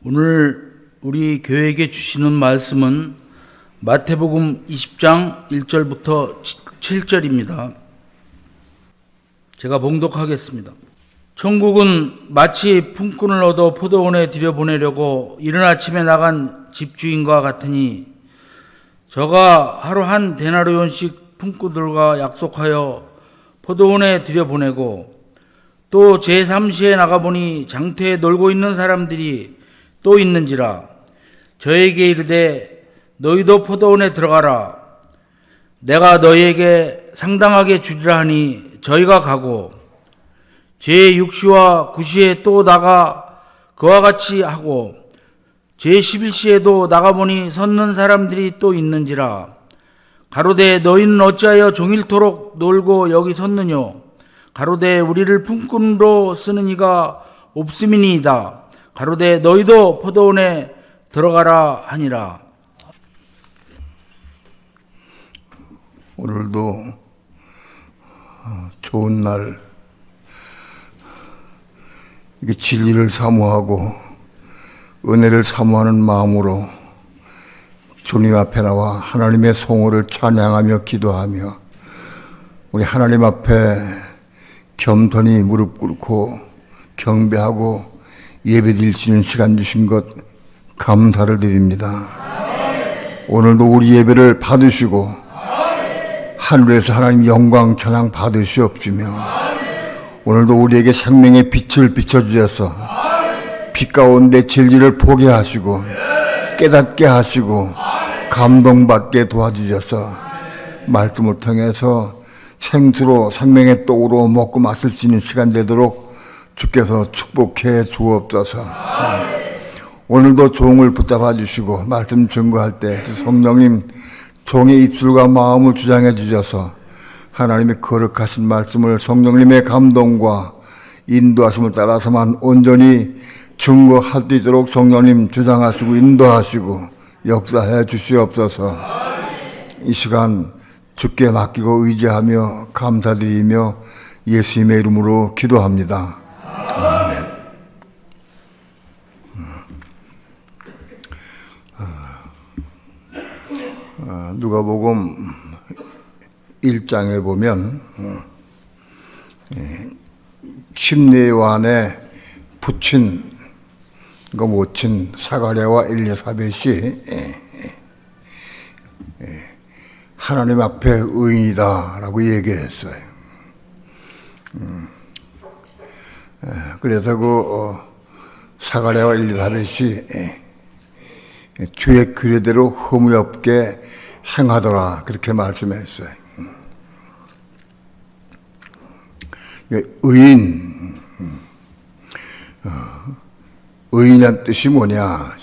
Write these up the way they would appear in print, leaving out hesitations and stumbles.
오늘 우리 교회에게 주시는 말씀은 마태복음 20장 1절부터 7절입니다. 제가 봉독하겠습니다. 천국은 마치 품꾼을 얻어 포도원에 들여보내려고 이른 아침에 나간 집주인과 같으니 저가 하루 한 데나리온씩 품꾼들과 약속하여 포도원에 들여보내고 또 제3시에 나가보니 장터에 놀고 있는 사람들이 또 있는지라 저에게 이르되 너희도 포도원에 들어가라. 내가 너희에게 상당하게 주리라 하니 저희가 가고 제6시와 9시에 또 나가 그와 같이 하고 제11시에도 나가보니 섰는 사람들이 또 있는지라. 가로되 너희는 어찌하여 종일토록 놀고 여기 섰느뇨. 가로되 우리를 품꾼으로 쓰는 이가 없음이니이다. 가로되 너희도 포도원에 들어가라 하니라. 오늘도 좋은 날 이게 진리를 사모하고 은혜를 사모하는 마음으로 주님 앞에 나와 하나님의 성호를 찬양하며 기도하며 우리 하나님 앞에 겸손히 무릎 꿇고 경배하고 예배드릴 수 있는 시간 주신 것 감사를 드립니다. 오늘도 우리 예배를 받으시고 하늘에서 하나님 영광 찬양 받으시옵시며 오늘도 우리에게 생명의 빛을 비춰주셔서 빛 가운데 진리를 보게 하시고 깨닫게 하시고 감동받게 도와주셔서 말씀을 통해서 생수로 생명의 떡으로 먹고 마실 수 있는 시간 되도록 주께서 축복해 주옵소서. 오늘도 종을 붙잡아 주시고 말씀 증거할 때 성령님 종의 입술과 마음을 주장해 주셔서 하나님의 거룩하신 말씀을 성령님의 감동과 인도하심을 따라서만 온전히 증거할 수 있도록 성령님 주장하시고 인도하시고 역사해 주시옵소서. 이 시간 주께 맡기고 의지하며 감사드리며 예수님의 이름으로 기도합니다. 아멘. 누가복음 1장에 보면 침례요한에 붙인 모친 사가랴와 엘리사벳이 하나님 앞에 의인이다라고 얘기했어요. 그래서 사가랴와 엘리사벳이 주의 규례대로 허물 없게 행하더라 그렇게 말씀했어요. 의인이란 뜻이 뭐냐?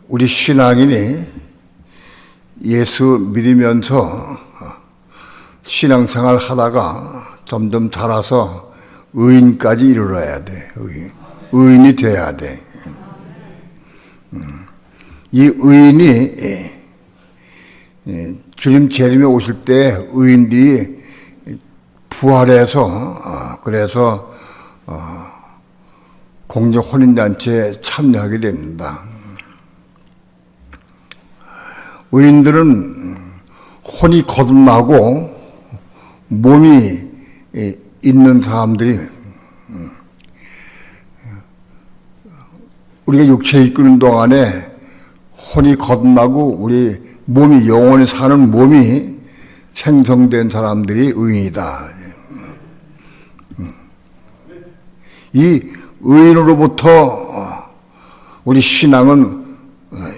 우리 신앙인이 예수 믿으면서 신앙생활 하다가 점점 자라서 의인까지 이르러야 돼. 의인이 돼야 돼. 이 의인이 주님 재림에 오실 때 의인들이 부활해서 그래서 공적 혼인잔치에 참여하게 됩니다. 의인들은 혼이 거듭나고 몸이 있는 사람들이 우리가 육체에 이끄는 동안에 혼이 거듭나고 우리 몸이 영원히 사는 몸이 생성된 사람들이 의인이다. 이 의인으로부터 우리 신앙은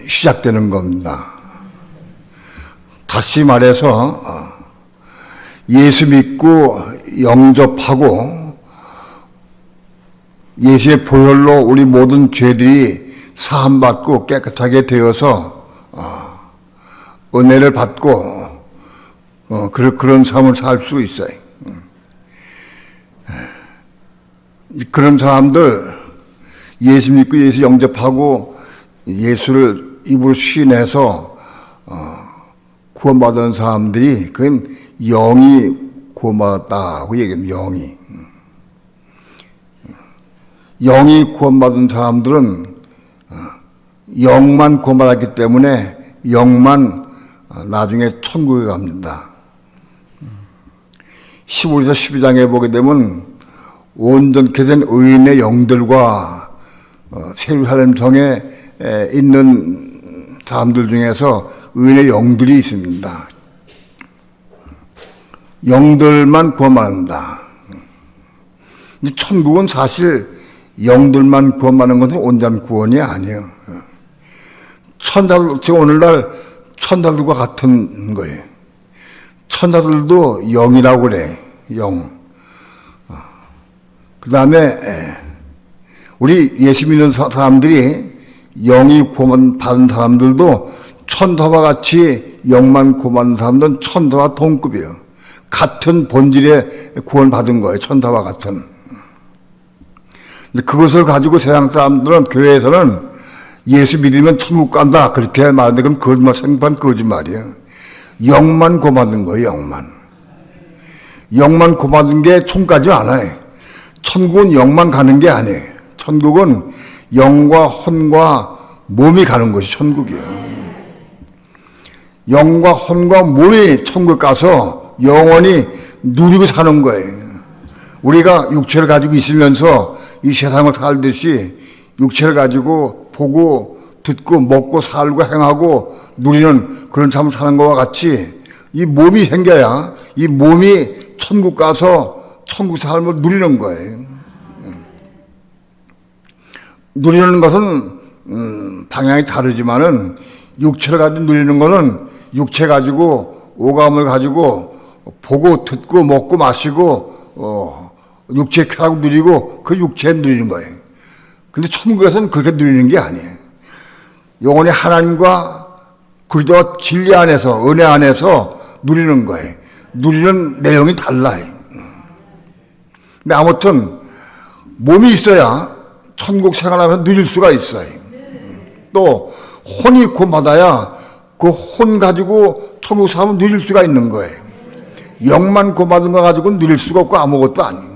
시작되는 겁니다. 다시 말해서 예수 믿고 영접하고 예수의 보혈로 우리 모든 죄들이 사함받고 깨끗하게 되어서 은혜를 받고 그런 삶을 살 수 있어요. 그런 사람들 예수 믿고 예수 영접하고 예수를 입으로 시인해서 구원받은 사람들이 그건 영이 구원받았다고 얘기합니다. 영이. 영이 구원받은 사람들은 영만 구원받았기 때문에 영만 나중에 천국에 갑니다. 15에서 12장에 보게 되면 온전케 된 의인의 영들과 예루살렘 성에 있는 사람들 중에서 의인의 영들이 있습니다. 영들만 구원받는다. 천국은 사실 영들만 구원받는 것은 온전한 구원이 아니에요. 천사들, 지금 오늘날 천사들과 같은 거예요. 천사들도 영이라고 그래, 영. 그 다음에, 우리 예수 믿는 사람들이 영이 구원받은 사람들도 천사와 같이 영만 구원받은 사람들은 천사와 동급이에요. 같은 본질의 구원받은 거예요, 천사와 같은. 근데 그것을 가지고 세상 사람들은, 교회에서는 예수 믿으면 천국 간다, 그렇게 말하는데 그건 거짓말, 생판 거짓말이에요. 영만 구원받은 거예요, 영만. 영만 구원받은 게 천국까지 않아요. 천국은 영만 가는 게 아니에요. 천국은 영과 혼과 몸이 가는 것이 천국이에요. 영과 혼과 몸이 천국 가서 영원히 누리고 사는 거예요. 우리가 육체를 가지고 있으면서 이 세상을 살듯이 육체를 가지고 보고 듣고 먹고 살고 행하고 누리는 그런 삶을 사는 것과 같이 이 몸이 생겨야 이 몸이 천국 가서 천국 삶을 누리는 거예요. 누리는 것은 방향이 다르지만은 육체를 가지고 누리는 것은 육체 가지고 오감을 가지고 보고 듣고 먹고 마시고 육체의 쾌락을 누리고 그 육체에 누리는 거예요. 근데 천국에서는 그렇게 누리는 게 아니에요. 영원히 하나님과 그리스도 진리 안에서 은혜 안에서 누리는 거예요. 누리는 내용이 달라요. 근데 아무튼 몸이 있어야 천국 생활하면서 누릴 수가 있어요. 또 혼이 구원받아야 그 혼 가지고 천국 사람은 누릴 수가 있는 거예요. 영만 구원받은 거 가지고는 누릴 수가 없고 아무것도 아니에요.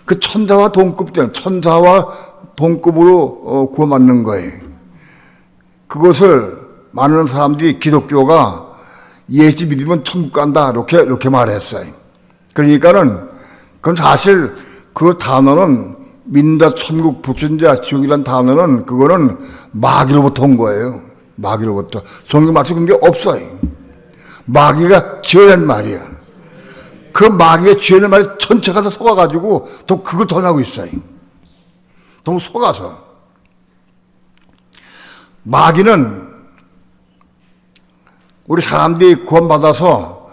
그 천사와 동급된 천사와 동급으로 구원받는 거예요. 그것을 많은 사람들이 기독교가 예수 믿으면 천국 간다 이렇게 말했어요. 그러니까는 그건 사실 그 단어는 믿는다 천국 불신자 지옥이라는 단어는 그거는 마귀로부터 온 거예요. 마귀로부터. 성경 말씀 그런 게 없어요. 마귀가 지어낸 말이야. 그 마귀가 지어낸 말이 전체가 다 속아가지고 또 그걸 전하고 있어요. 너무 속아서. 마귀는 우리 사람들이 구원받아서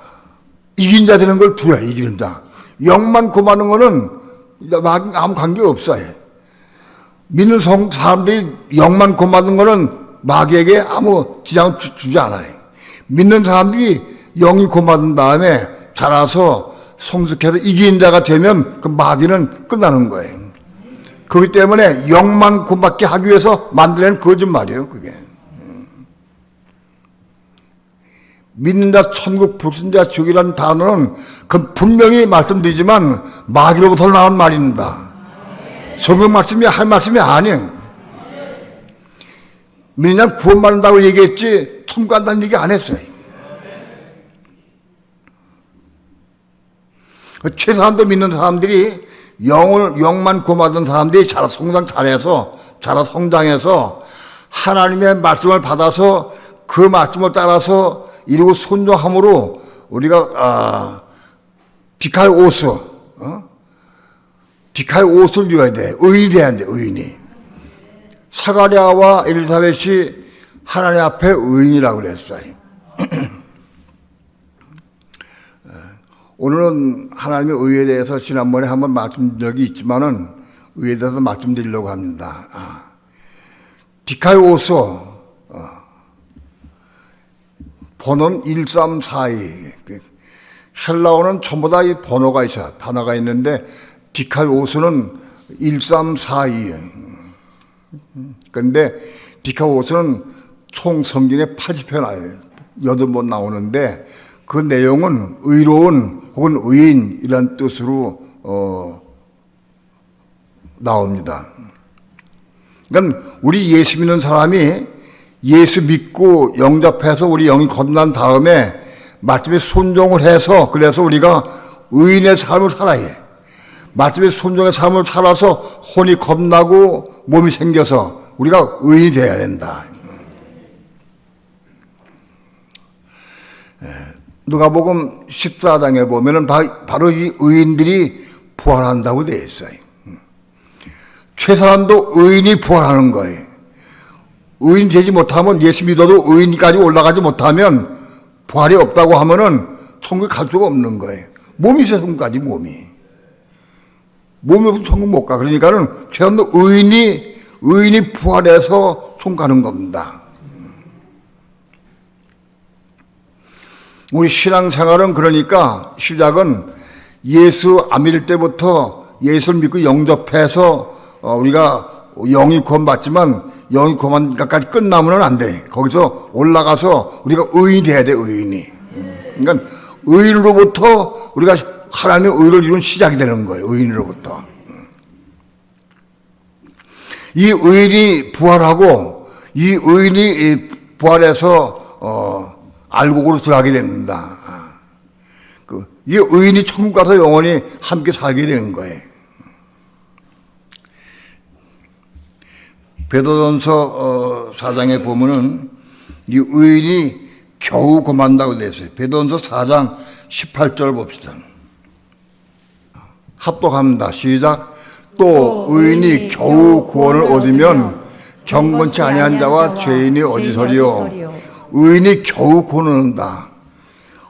이긴 자 되는 걸 두려워, 이기는 자. 영만 구원하는 거는 마귀 아무 관계 없어요. 믿는 사람들이 영만 구원받는 거는 마귀에게 아무 지장을 주지 않아요. 믿는 사람들이 영이 구원받은 다음에 자라서 성숙해서 이긴 자가 되면 그 마귀는 끝나는 거예요. 그렇기 때문에 영만 구원받게 하기 위해서 만들어낸 거짓말이에요, 그게. 믿는다 천국 불신자 지옥이라는 단어는 그 분명히 말씀드리지만 마귀로부터 나온 말입니다. 성경 말씀이 할 말씀이 아니에요. 믿는 구원받는다고 얘기했지 천국 간다는 얘기 안 했어요. 최소한도 믿는 사람들이 영만 구원받은 사람들이 자라 성장해서 하나님의 말씀을 받아서 그 말씀을 따라서 이루고 순종함으로 우리가 디카이오스를 이루어야 돼. 의인이 돼야 돼. 의인이. 사가랴와 엘리사벳이 하나님 앞에 의인이라고 그랬어요. 오늘은 하나님의 의에 대해서 지난번에 한번 말씀드린 적이 있지만은 의에 대해서 말씀드리려고 합니다. 디카이오스 번호는 1342. 헬라어는 전부 다 이 번호가 있어요. 단어가 있는데 디카이오스는 1342. 그런데 디카이오스는 총 성경에 80편 나와요. 8번 나오는데 그 내용은 의로운 혹은 의인 이란 뜻으로 나옵니다. 그러니까 우리 예수 믿는 사람이 예수 믿고 영접해서 우리 영이 거듭난 다음에 말씀에 순종을 해서 그래서 우리가 의인의 삶을 살아야 해. 말씀에 순종의 삶을 살아서 혼이 겁나고 몸이 생겨서 우리가 의인이 되어야 된다. 누가복음 14장에 보면은 바로 이 의인들이 부활한다고 되어 있어요. 최소한도 의인이 부활하는 거예요. 의인 되지 못하면 예수 믿어도 의인까지 올라가지 못하면 부활이 없다고 하면은 천국에 갈 수가 없는 거예요. 몸이 있어야 천국까지 몸이 없으면 천국 못 가. 그러니까는 최소한도 의인이 부활해서 천국 가는 겁니다. 우리 신앙생활은 그러니까 시작은 예수 안 믿을 때부터 예수를 믿고 영접해서 우리가 영이 구원받지만 영이 구원까지 끝나면 안 돼. 거기서 올라가서 우리가 의인이 돼야 돼. 의인이. 그러니까 의인으로부터 우리가 하나님의 의를 이룬 시작이 되는 거예요. 의인으로부터. 이 의인이 부활하고 이 의인이 부활해서 알곡으로 들어가게 됩니다. 이 의인이 천국 가서 영원히 함께 살게 되는 거예요. 베드로전서 4장에 보면은 이 의인이 겨우 구원한다고 되어 있어요. 베드로전서 4장 18절 봅시다. 합독합니다. 시작. 또 의인이 겨우 구원을 얻으면 경건치 아니한 자와 죄인이 어디서리요. 의인이 겨우 구원을 얻는다.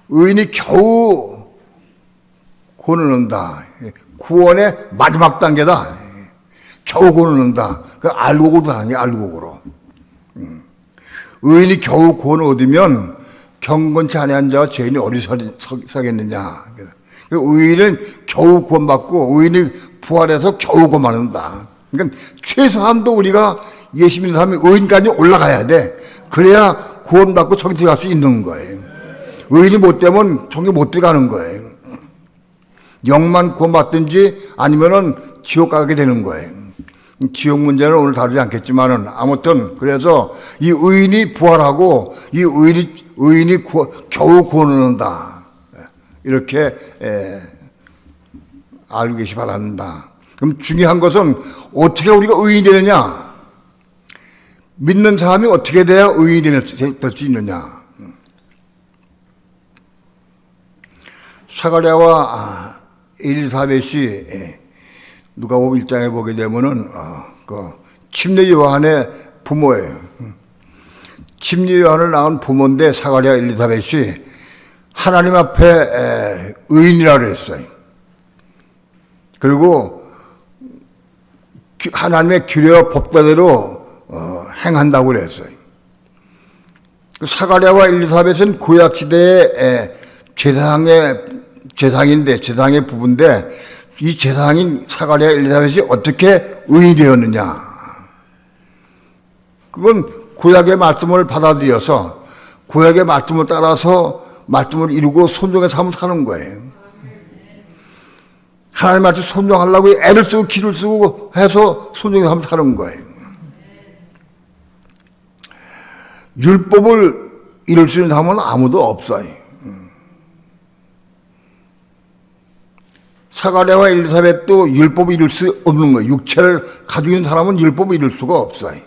의인이 겨우 구원을 얻는다. 구원의 마지막 단계다. 겨우 구원을 얻는다. 그 알곡으로 하는 게 알곡으로. 의인이 겨우 구원을 얻으면 경건치 아니한 자와 죄인이 어디 서겠느냐. 의인은 겨우 구원받고 의인이 부활해서 겨우 구원받는다. 그러니까 최소한도 우리가 예수 믿는 사람이 의인까지 올라가야 돼. 그래야 구원받고 천국 들어갈 수 있는 거예요. 의인이 못 되면 천국 못 들어가는 거예요. 영만 구원받든지 아니면은 지옥 가게 되는 거예요. 지옥 문제는 오늘 다루지 않겠지만은 아무튼 그래서 이 의인이 부활하고 이 의인이 겨우 구원을 얻는다. 이렇게 알고 계시 바랍니다. 그럼 중요한 것은 어떻게 우리가 의인이 되느냐? 믿는 사람이 어떻게 돼야 의인이 될 수 있느냐? 사가랴와 엘리사벳이 누가복음 1장에 보게 되면은 그 침례 요한의 부모예요. 침례 요한을 낳은 부모인데 사가랴 엘리사벳이 하나님 앞에 의인이라고 했어요. 그리고 하나님의 규례와 법대로 행한다고 그랬어요. 사가랴와 엘리사벳은 구약 시대의 제상의 부부인데 이 제상인 사가랴 엘리사벳이 어떻게 의인이 되었느냐? 그건 구약의 말씀을 받아들여서 구약의 말씀을 따라서 말씀을 이루고 순종의 삶을 사는 거예요. 하나님 말씀 순종하려고 애를 쓰고 기를 쓰고 해서 순종의 삶을 사는 거예요. 율법을 이룰 수 있는 사람은 아무도 없어요. 사가랴와 엘리사벳도 율법을 이룰 수 없는 거예요. 육체를 가지고 있는 사람은 율법을 이룰 수가 없어요.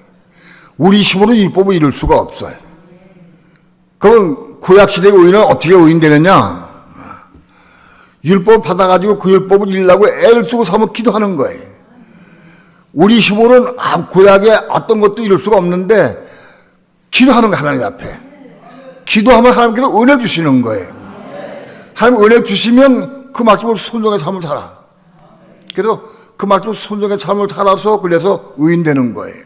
우리 힘으로 율법을 이룰 수가 없어요. 그럼 구약시대의 의인은 어떻게 의인 되느냐? 율법 받아가지고 그 율법을 이루려고 애를 쓰고 삼아 기도하는 거예요. 우리 힘으로는 구약에 어떤 것도 이룰 수가 없는데 기도하는 거예요. 하나님 앞에. 기도하면 하나님께서 은혜 주시는 거예요. 하나님 은혜 주시면 그 말씀으로 순종의 삶을 살아. 그래서 그 말씀으로 순종의 삶을 살아서 그래서 의인 되는 거예요.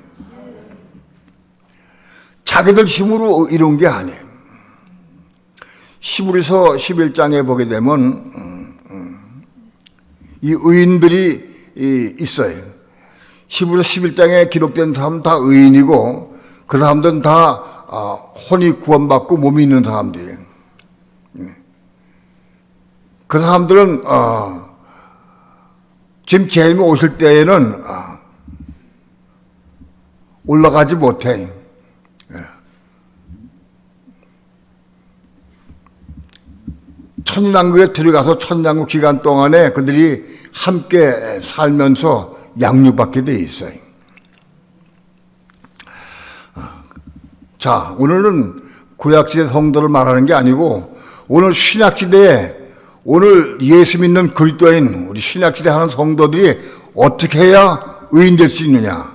자기들 힘으로 이룬 게 아니에요. 히브리서 11장에 보게 되면 이 의인들이 있어요. 히브리서 11장에 기록된 사람은 다 의인이고 그 사람들은 다 혼이 구원받고 몸이 있는 사람들이에요. 그 사람들은 지금 재림이 오실 때에는 올라가지 못해. 천년왕국에 들어가서 천년왕국 기간 동안에 그들이 함께 살면서 양육받게 돼 있어요. 자, 오늘은 구약시대 성도를 말하는 게 아니고 오늘 신약시대에 오늘 예수 믿는 그리스도인 우리 신약시대 하는 성도들이 어떻게 해야 의인 될 수 있느냐.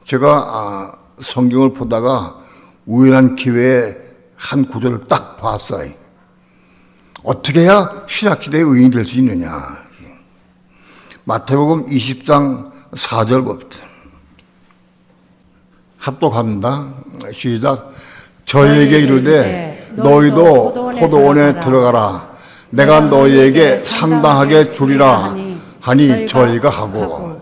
제가 성경을 보다가 우연한 기회에 한 구절을 딱 봤어요. 어떻게 해야 신약시대의 의인이 될 수 있느냐. 마태복음 20장 4절 봅니다. 합독합니다. 시작. 저희에게 이르되 너희도 포도원에 들어가라. 내가 너희에게 상당하게 주리라 하니 저희가 하고,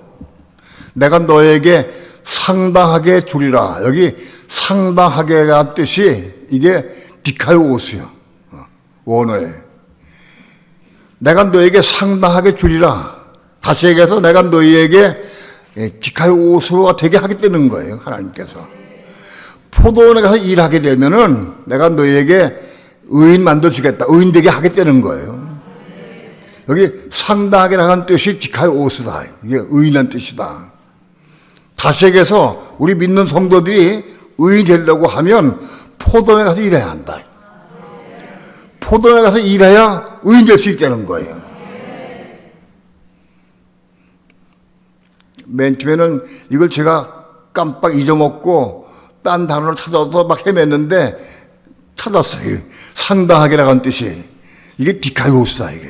내가 너희에게 상당하게 주리라. 여기 상당하게가 뜻이 이게 디카이오스요. 원어에. 내가 너희에게 상당하게 주리라. 다시 얘기해서 내가 너희에게 디카이오스가 되게 하겠다는 거예요. 하나님께서. 포도원에 가서 일하게 되면은 내가 너희에게 의인 만들어주겠다. 의인 되게 하겠다는 거예요. 여기 상당하게라는 뜻이 디카이오스다. 이게 의인한 뜻이다. 다시 얘기해서 우리 믿는 성도들이 의인 되려고 하면 포도원에 가서 일해야 한다. 포도원에 가서 일해야 의인 될 수 있다는 거예요. 맨 처음에는 이걸 제가 깜빡 잊어먹고 딴 단어를 찾아서 막 헤맸는데 찾았어요. 상당하게라는 뜻이. 이게 디카이오스다, 이게.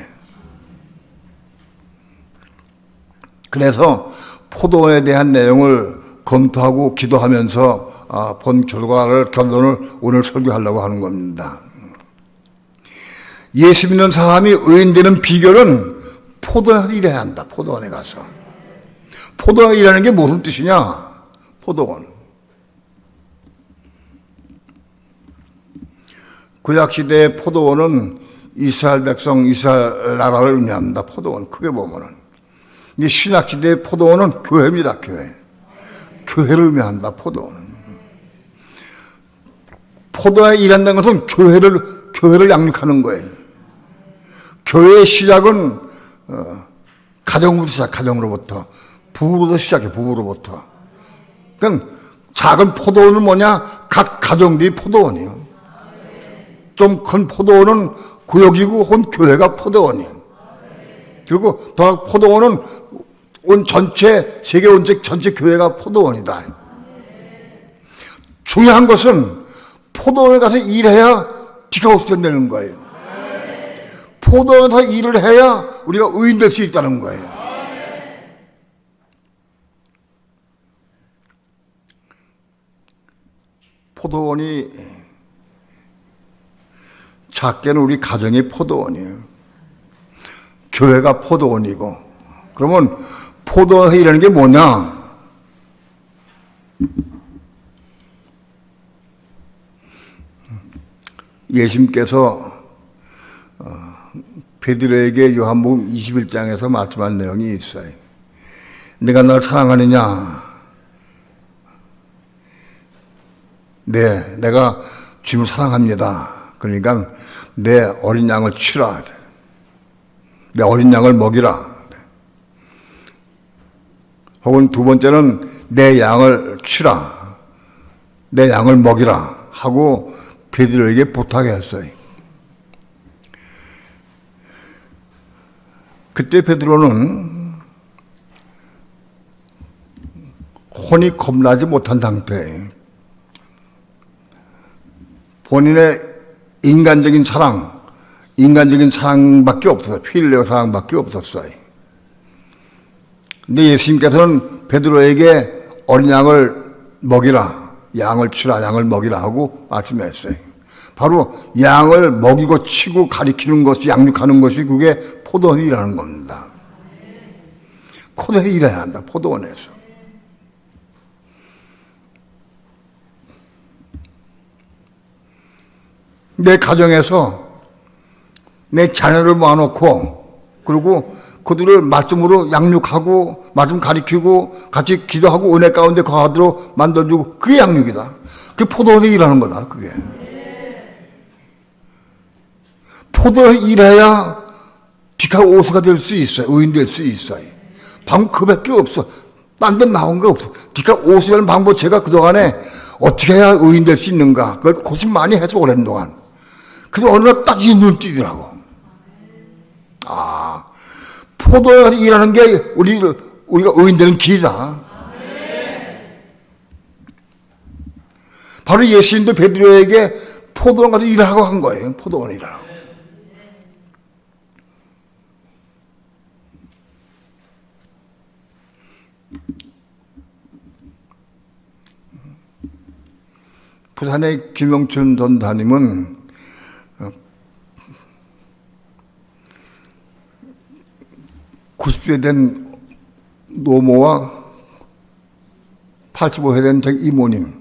그래서 포도원에 대한 내용을 검토하고 기도하면서 본 결론을 오늘 설교하려고 하는 겁니다. 예수 믿는 사람이 의인 되는 비결은 포도원에 일해야 한다. 포도원에 가서. 포도원에 일하는 게 무슨 뜻이냐? 포도원. 구약시대의 포도원은 이스라엘 백성, 이스라엘 나라를 의미합니다. 포도원. 크게 보면은. 이 신약시대의 포도원은 교회입니다. 교회. 교회를 의미한다. 포도원은. 포도원에 일한다는 것은 교회를 양육하는 거예요. 교회의 시작은 가정부터 시작, 가정으로부터. 부부로부터 시작해, 부부로부터. 그러니까 작은 포도원은 뭐냐? 각 가정들이 포도원이에요. 좀 큰 포도원은 구역이고 온 교회가 포도원이에요. 그리고 더 포도원은 온 전체 세계 온 전체 교회가 포도원이다. 중요한 것은 포도원에 가서 일해야 디카오스가 되는 거예요. 포도원에 가서 일을 해야 우리가 의인 될 수 있다는 거예요. 포도원이 작게는 우리 가정이 포도원이에요. 교회가 포도원이고. 그러면 포도원에서 일하는 게 뭐냐? 예수님께서 베드로에게 요한복음 21장에서 말씀한 내용이 있어요. 내가 널 사랑하느냐? 네, 내가 주님을 사랑합니다. 그러니까 내 어린 양을 치라. 내 어린 양을 먹이라. 혹은 두 번째는 내 양을 치라. 내 양을 먹이라. 하고 베드로에게 부탁했어요. 그때 베드로는 혼이 겁나지 못한 상태에 본인의 인간적인 사랑밖에 없었어요. 필요 사랑밖에 없었어요. 근데 예수님께서는 베드로에게 어린 양을 먹이라, 양을 치라, 양을 먹이라 하고 말씀했어요. 바로 양을 먹이고 치고 가리키는 것이, 양육하는 것이 그게 포도원이 일하는 겁니다. 포도원에 일해야 한다, 포도원에서. 내 가정에서 내 자녀를 모아놓고, 그리고 그들을 말씀으로 양육하고 말씀 가르치고 같이 기도하고 은혜 가운데 거하도록 만들어주고 그게 양육이다. 그게 포도원이 일하는 거다. 그게 포도원이 일해야 기가 오수가 될 수 있어요. 의인 될 수 있어요. 방법 그밖에 없어. 딴 데 나온 거 없어. 기가 오수라는 방법 제가 그동안에 어떻게 해야 의인 될 수 있는가 그걸 고심 많이 해서 오랜 동안. 그래서 어느 날 딱 이 눈 띄더라고. 아, 포도원에서 일하는 게 우리가 의인 되는 길이다. 바로 예수님도 베드로에게 포도원 가서 일하라고 한 거예요. 포도원에 일하라고. 부산의 김영춘 전사님은 90세 된 노모와 85세 된 저희 이모님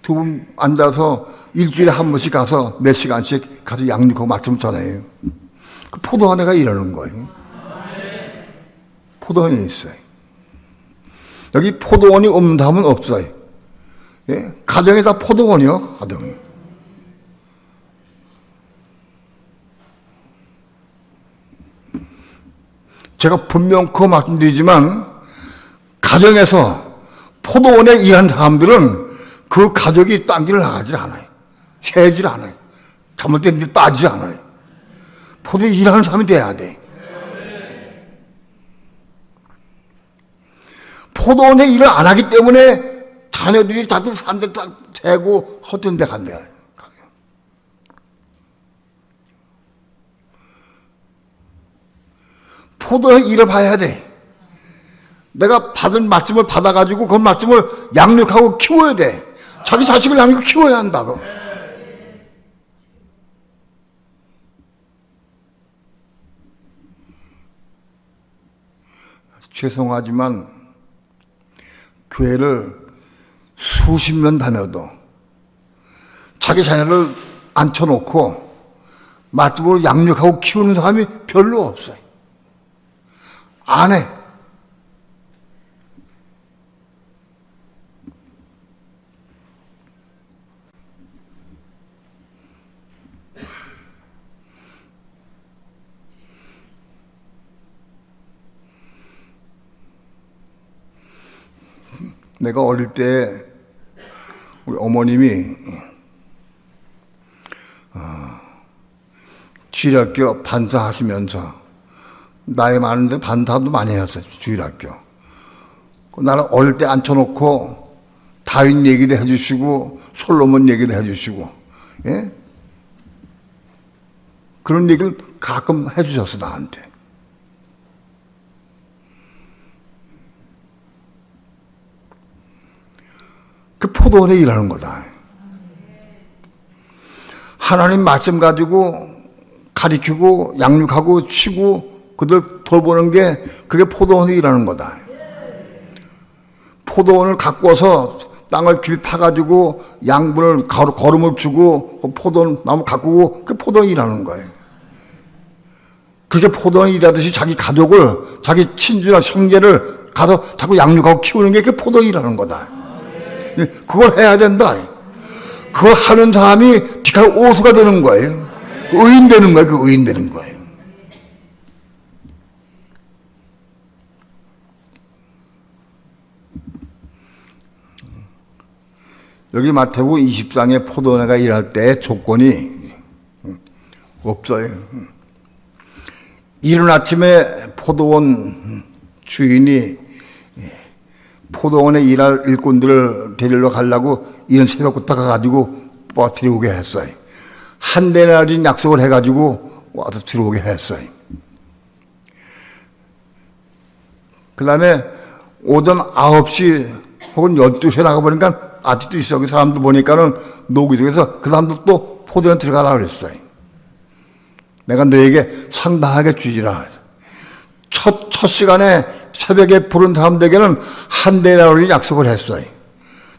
두 분 앉아서 일주일에 한 번씩 가서 몇 시간씩 가서 양육하고 말씀 전해요. 그 포도원에가 일하는 거예요. 포도원이 있어요. 여기 포도원이 없는 사람은 없어요. 예? 가정이 다 포도원이요. 가정이. 제가 분명코 말씀드리지만 가정에서 포도원에 일한 사람들은 그 가족이 딴 길을 나가질 않아요. 새질 않아요. 잘못된 길 빠지지 않아요. 포도에 일하는 사람이 돼야 돼. 포도원에 일을 안 하기 때문에 자녀들이 다들 산들 다 재고 허튼 데 간대. 포도에 일을 봐야 돼. 내가 받은 말씀을 받아가지고 그 말씀을 양육하고 키워야 돼. 자기 자식을 양육 키워야 한다고. 죄송하지만 교회를 수십 년 다녀도 자기 자녀를 앉혀놓고 말씀으로 양육하고 키우는 사람이 별로 없어요. 안 해. 내가 어릴 때 우리 어머님이 주일학교 반사 하시면서 나이 많은데 반사도 많이 했어요. 주일학교. 나는 어릴 때 앉혀놓고 다윗 얘기도 해주시고 솔로몬 얘기도 해주시고, 예? 그런 얘기를 가끔 해주셨어 나한테. 그 포도원에 일하는 거다. 하나님 말씀 가지고 가르치고 양육하고 치고 그들 돌보는 게 그게 포도원에 일하는 거다. 포도원을 가꿔서 땅을 깊이 파가지고 양분을 거름을 주고 포도원 나무 가꾸고 그 포도원에 일하는 거예요. 그렇게 포도원에 일하듯이 자기 가족을 자기 친주나 형제를 가서 자꾸 양육하고 키우는 게 그 포도원에 일하는 거다. 그걸 해야 된다. 그걸 하는 사람이 디카 오수가 되는 거예요. 의인 되는 거예요. 그 의인 되는 거예요. 여기 마태복음 20장에 포도원에가 일할 때 조건이 없어요. 이른 아침에 포도원 주인이 포도원에 일할 일꾼들을 데리러 가려고 이른 새벽부터 가가지고 들여오게 했어요. 한 데나리 약속을 해가지고 와서 들어오게 했어요. 그 다음에 오전 9시 혹은 12시에 나가보니까 아직도 있어. 그 사람들 보니까는 노기죠. 그래서 그 사람들 또 포도원 들어가라고 그랬어요. 내가 너에게 상당하게 주지라. 첫 시간에 새벽에 부른 사람들에게는 한 데나리를 약속을 했어요.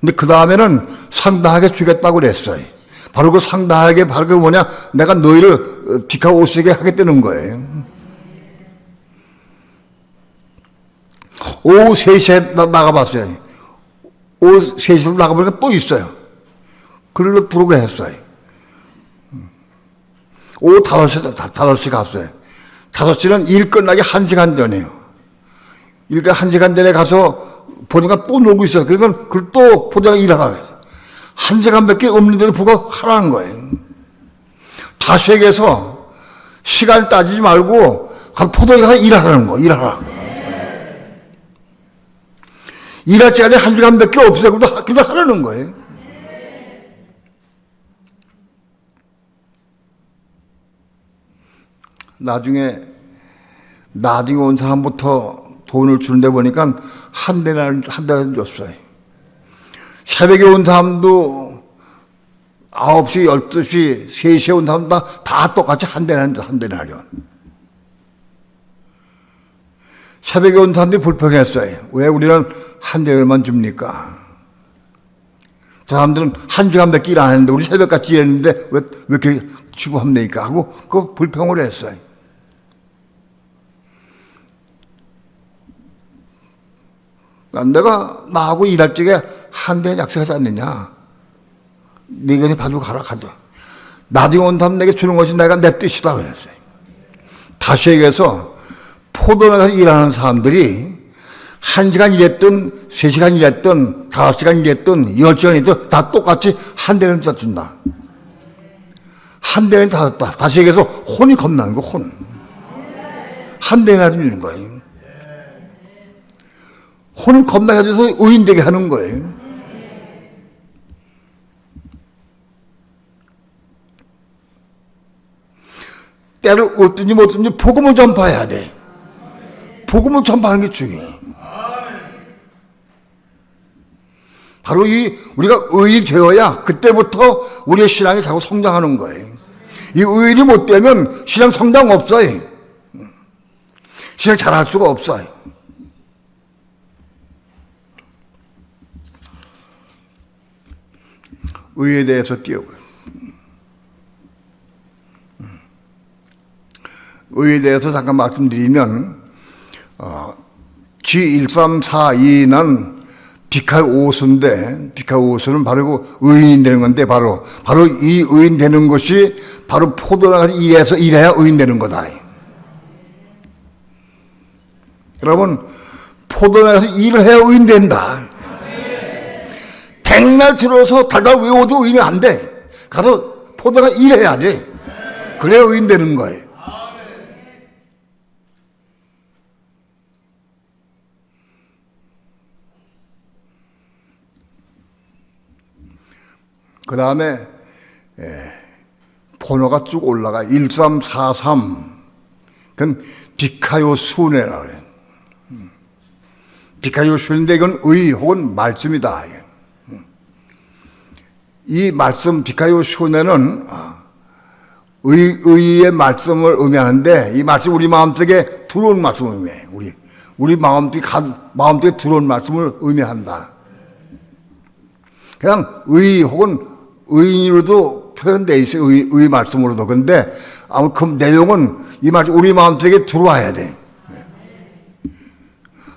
근데 그 다음에는 상당하게 주겠다고 그랬어요. 바로 그 상당하게 바로 그 뭐냐, 내가 너희를 디카 오시게 하겠다는 거예요. 오후 3시에 나가봤어요. 오후 3시로 나가보니까 또 있어요. 그걸로 부르고 했어요. 오후 5시 갔어요. 5시는 일 끝나기 1시간 전이에요. 일 끝 1시간 전에 가서 보니까 또 놀고 있어요. 그러니까 그걸 또 보다가 일하라고 해서 1시간밖에 없는데도 보고 하라는 거예요. 다시 얘기해서 시간 따지지 말고 가서 포도에 가서 일하라는 거, 일하라고. 일할 시간이 1시간밖에 없어요. 그래도 하라는 거예요. 나중에 온 사람부터 돈을 주는데 보니까 한 대나 줬어요. 새벽에 온 사람도 9시, 12시, 3시에 온 사람도 다 똑같이 한 대나리요. 새벽에 온 사람들이 불평했어요. 왜 우리는 한 대만 줍니까? 저 사람들은 1시간밖에 일 안 했는데 우리 새벽같이 일했는데 왜 이렇게 주고 하면 되니까 하고 그 불평을 했어요. 내가 나하고 일할 적에 한 대는 약속하지 않느냐. 네가 봐주고 가져. 나중에 온 사람 내게 주는 것이 내가 내 뜻이다 그랬어요. 다시 얘기해서 포도나가서 일하는 사람들이 1시간 일했든 3시간 일했든 5시간 일했든 10시간 일했든 다 똑같이 한 대는 다 준다. 한 대는 다 줬다. 다시 얘기해서 혼이 겁나는 거, 혼. 한 대나 주는 거예요. 혼을 겁나게 해줘서 의인되게 하는 거예요. 때를 어든지 못든지 복음을 전파해야 돼. 복음을 전파하는 게 중요해. 바로 우리가 의인이 되어야 그때부터 우리의 신앙이 자꾸 성장하는 거예요. 이 의인이 못 되면 신앙 성장 없어요. 신앙 잘할 수가 없어요. 의에 대해서 띄워봐요. 의에 대해서 잠깐 말씀드리면 G1342는 디카오스인데 디카오스는 바로 그 의인이 되는 건데 바로 이 의인 되는 것이 바로 포도나가 일해야 의인 되는 거다. 여러분 포도나가서 일을 해야 의인 된다. 백날 들어서 달달 외워도 의인이 안 돼. 가서 포도나가 일해야 돼. 그래야 의인 되는 거예요. 그 다음에 번호가 쭉 올라가 1343 그건 디카요 순회라 그래요. 디카요 순회인데 이건 의 혹은 말씀이다. 이 말씀 디카요 순회는 의의 말씀을 의미하는데 이 말씀 우리 마음속에 들어온 말씀을 의미해. 우리 마음속에 들어온 말씀을 의미한다. 그냥 의 혹은 의인으로도 표현되어 있어요. 의 말씀으로도. 근데 아무 그 내용은 이 말씀 우리 마음속에 들어와야 돼.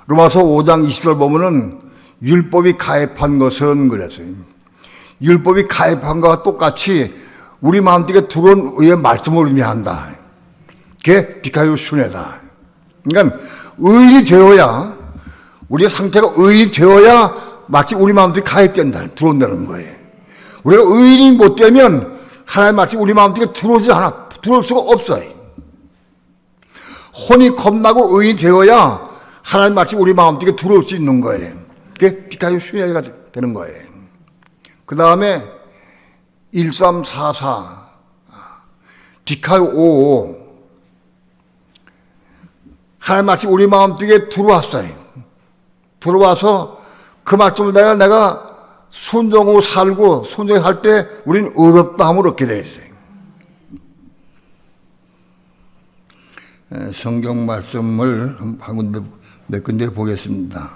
로마서 5장 20절 보면은 율법이 가입한 것은 그랬어요. 율법이 가입한 것과 똑같이 우리 마음속에 들어온 의의 말씀을 의미한다. 그게 디카요 순회다. 그러니까 의인이 되어야 우리의 상태가 의인이 되어야 마치 우리 마음속에 가입된다. 들어온다는 거예요. 우리가 의인이 못 되면 하나님 말씀이 우리 마음속에 들어올 수가 없어요. 혼이 겁나고 의인이 되어야 하나님 말씀이 우리 마음속에 들어올 수 있는 거예요. 그게 디카요 순회가 되는 거예요. 그 다음에 1344 디카요 55 하나님 말씀이 우리 마음속에 들어왔어요. 들어와서 그 말씀을 내가 순종하고 살고 순종할 때 우리는 의롭다함을 얻게 되어 있어요. 성경 말씀을 몇 군데 보겠습니다.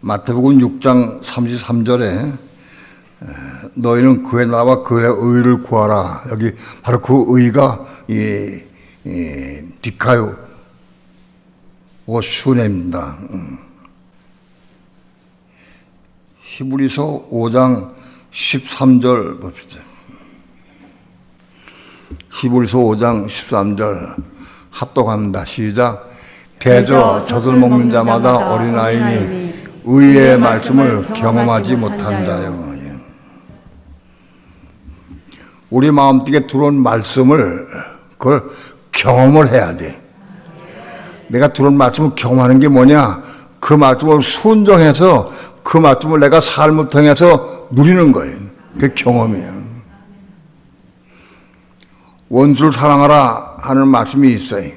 마태복음 6장 33절에 너희는 그의 나라와 그의 의를 구하라. 여기 바로 그 의가 이 디카요 오슈네입니다. 히브리서 5장 13절 봅시다. 히브리서 5장 13절 합독합니다. 시작. 대저 젖을 먹는 자마다 어린아이니 의의 말씀을 경험하지 못한 자요. 우리 마음속에 들어온 말씀을 그걸 경험을 해야 돼. 내가 들어온 말씀을 경험하는 게 뭐냐? 그 말씀을 순종해서 그 말씀을 내가 삶을 통해서 누리는 거예요. 그게 경험이에요. 원수를 사랑하라 하는 말씀이 있어요.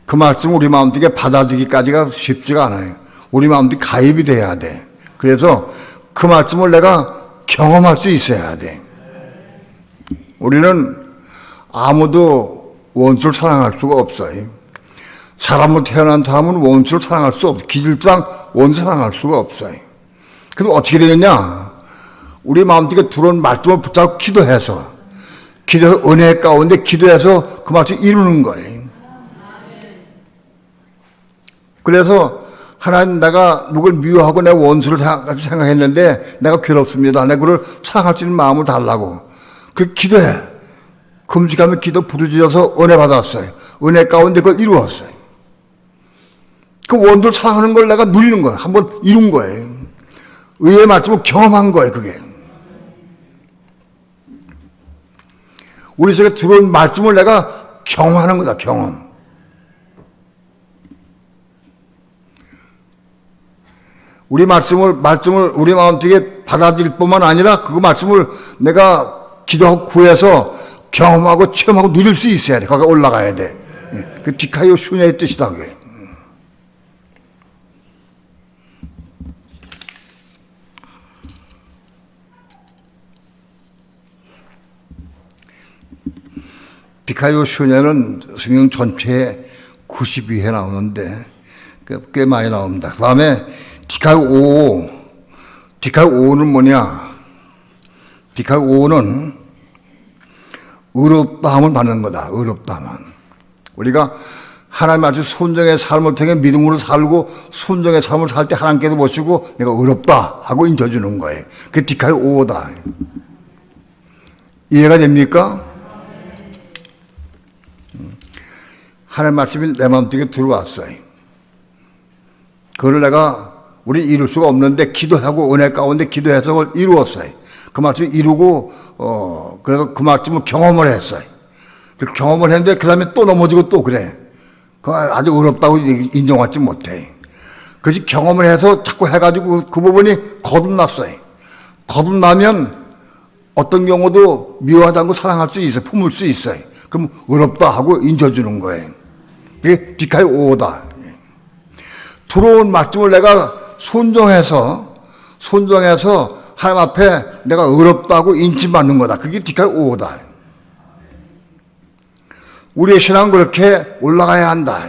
그 말씀을 우리 마음속에 받아들이기까지가 쉽지가 않아요. 우리 마음속에 가입이 돼야 돼. 그래서 그 말씀을 내가 경험할 수 있어야 돼. 우리는 아무도 원수를 사랑할 수가 없어요. 사람으로 태어난 사람은 원수를 사랑할 수 없어요. 기질상 원수 사랑할 수가 없어요. 그럼 어떻게 되겠냐? 우리 마음속에 들어온 말씀을 붙잡고 기도해서 은혜 가운데 기도해서 그 말씀을 이루는 거예요. 그래서 하나님, 내가 누굴 미워하고 내 원수를 생각했는데 내가 괴롭습니다. 내가 그를 사랑할 수 있는 마음을 달라고. 그 기도해. 금식하며 기도 부르짖어서 은혜 받았어요. 은혜 가운데 그걸 이루었어요. 그 원수를 사랑하는 걸 내가 누리는 거예요. 한번 이룬 거예요. 의의 말씀을 경험한 거예요, 그게. 우리 속에 들어온 말씀을 내가 경험하는 거다, 경험. 우리 말씀을 우리 마음속에 받아들일 뿐만 아니라 그 말씀을 내가 기도하고 구해서 경험하고 체험하고 누릴 수 있어야 돼. 거기가 올라가야 돼. 그 디카이오 슈냐의 뜻이다, 그게. 디카이오 슈냐는 성경 전체에 92회 나오는데 꽤 많이 나옵니다. 그 다음에 디카이오 5는 뭐냐? 디카이오 5는 의롭다함을 받는 거다. 의롭다함은. 우리가 하나님 앞에 순종의 삶을 통해 믿음으로 살고 순종의 삶을 살 때 하나님께서 보시고 내가 의롭다 하고 인쳐주는 거예요. 그게 디카이오 5다. 이해가 됩니까? 하나님 말씀이 내 마음속에 들어왔어요. 그걸 우리 이룰 수가 없는데 기도하고 은혜 가운데 기도해서 그걸 이루었어요. 그 말씀을 이루고, 그래서 그 말씀을 경험을 했어요. 그 경험을 했는데 그 다음에 또 넘어지고 또 그래. 그 아주 어렵다고 인정하지 못해. 그것이 경험을 해서 자꾸 해가지고 그 부분이 거듭났어요. 거듭나면 어떤 경우도 미워하지 않고 사랑할 수 있어요. 품을 수 있어요. 그럼 어렵다 하고 인쳐주는 거예요. 이게 디카이 5다. 들어온 말씀을 내가 순종해서 하나님 앞에 내가 어렵다고 인침받는 거다. 그게 디카이 5다. 우리의 신앙은 그렇게 올라가야 한다.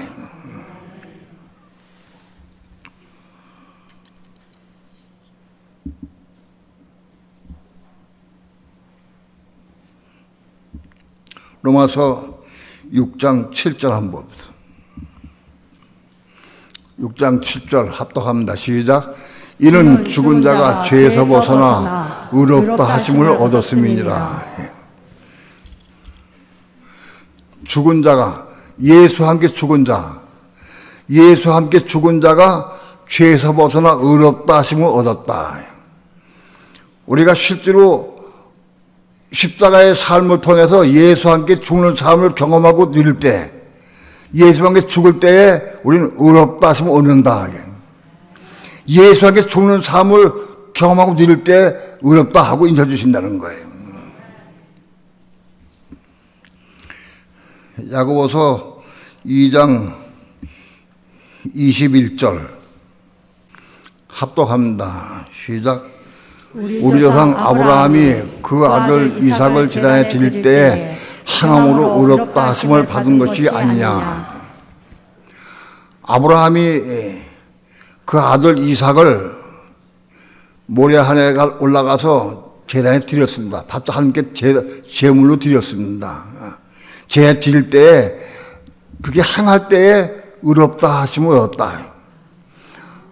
로마서 6장 7절 한번 봅니다. 6장 7절 합독합니다. 시작. 이는 죽은 자가 죄에서 벗어나 의롭다 하심을 얻었음이니라. 죽은 자가 예수와 함께 죽은 자가 죄에서 벗어나 의롭다 하심을 얻었다. 우리가 실제로 십자가의 삶을 통해서 예수와 함께 죽는 삶을 경험하고 누릴 때, 예수와 함께 죽을 때에 우리는 의롭다 하심을 얻는다. 예수와 함께 죽는 삶을 경험하고 누릴 때 의롭다 하고 인쳐주신다는 거예요. 야고보서 2장 21절 합독합니다. 시작. 우리 조상 아브라함이 그 아들 이삭을 제단에 드릴 때에 항암으로 의롭다 하심을 받은 것이 아니냐. 아브라함이 그 아들 이삭을 모레 산에 올라가서 제단에 드렸습니다. 밭도 하나님께 제물로 드렸습니다. 제 드릴 때에 그게 행할 때에 의롭다 하시면 의롭다.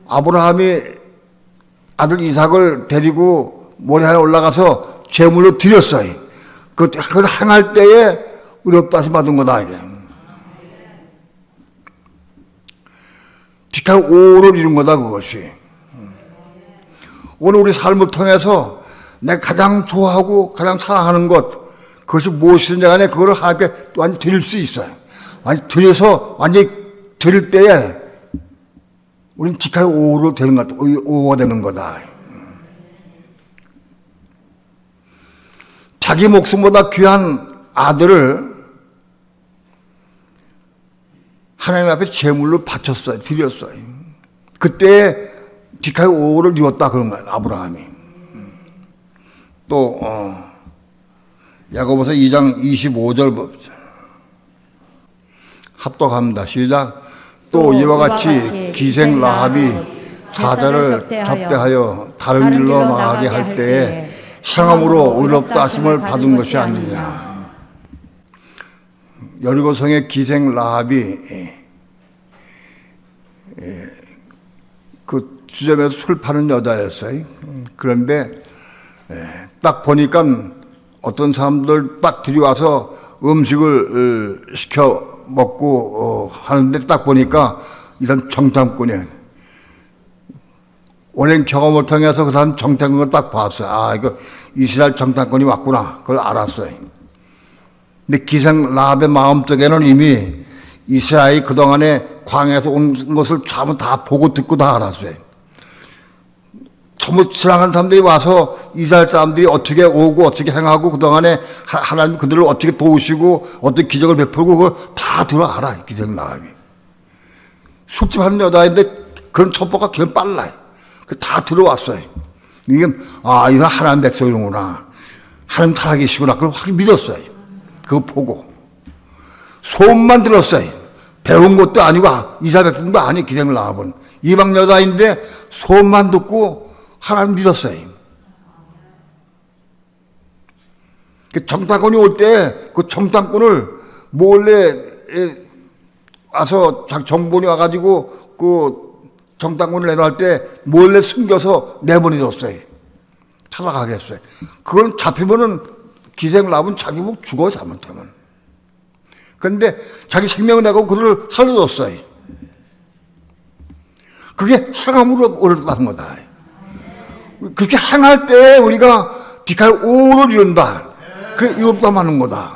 아브라함이 아들 이삭을 데리고 모리아에 올라가서 제물로 드렸어요. 그걸 행할 때에 의롭다 하심 받은 거다. 이게. 디카이 5를 이룬 거다 그것이. 오늘 우리 삶을 통해서 내가 가장 좋아하고 가장 사랑하는 것, 그것이 무엇이든지 간에 그거를 하나님께 완전히 드릴 수 있어요. 완전히 드려서 완전히 드릴 때에 우리는 디카이 5로 되는 것 같아. 5가 되는 거다. 자기 목숨보다 귀한 아들을 하나님 앞에 제물로 바쳤어요. 드렸어요. 그때 디카이 5를 이뤘다 그런 거예요. 아브라함이. 또 야고보서 2장 25절 봅시다. 합독합니다. 시작. 또 이와 같이 기생 라합이 사자를 접대하여 다른 길로 나가게 할 때에 행함으로 의롭다 하심을 받은 것이 아니냐. 여리고성의 기생 라합이 그 주점에서 술 파는 여자였어요. 그런데 딱 보니까 어떤 사람들 딱 들여와서 음식을 시켜 먹고 하는데 딱 보니까 이런 정탐꾼이에요. 오랜 경험을 통해서 그 사람 정탐꾼을 딱 봤어요. 아, 이거 이스라엘 정탐꾼이 왔구나. 그걸 알았어요. 근데 기생 라합의 마음속에는 이미 이스라엘이 그동안에 광야에서 온 것을 전부 다 보고 듣고 다 알았어요. 전부 지나간 사람들이 와서 이스라엘 사람들이 어떻게 오고 어떻게 행하고 그동안에 하나님 그들을 어떻게 도우시고 어떻게 기적을 베풀고 그걸 다 들어 알아요. 기생 라합이. 술집하는 여자인데 그런 첩보가 그냥 빨라요. 다 들어왔어요. 이게 이건 하나님 백성이구나. 하나님 살아계시구나. 그걸 확 믿었어요. 그거 보고. 소문만 들었어요. 배운 것도 아니고 이스라엘 백성도 아니 기생 라합은. 이방 여자인데 소문만 듣고 하나님 믿었어요. 그 정탐꾼이 올 때 그 정탐꾼을 몰래 와서 정본이 와가지고 그 정탐꾼을 내놓을 때 몰래 숨겨서 내보내줬어요. 찾아가겠어요. 그건 잡히면은 기생 라합은 자기 목 죽어요, 잘못하면. 그런데 자기 생명을 내고 그를 살려줬어요. 그게 행함으로 얻어가는 거다. 그렇게 행할 때 우리가 디카이 5를 이룬다. 그게 이롭다 하는 거다.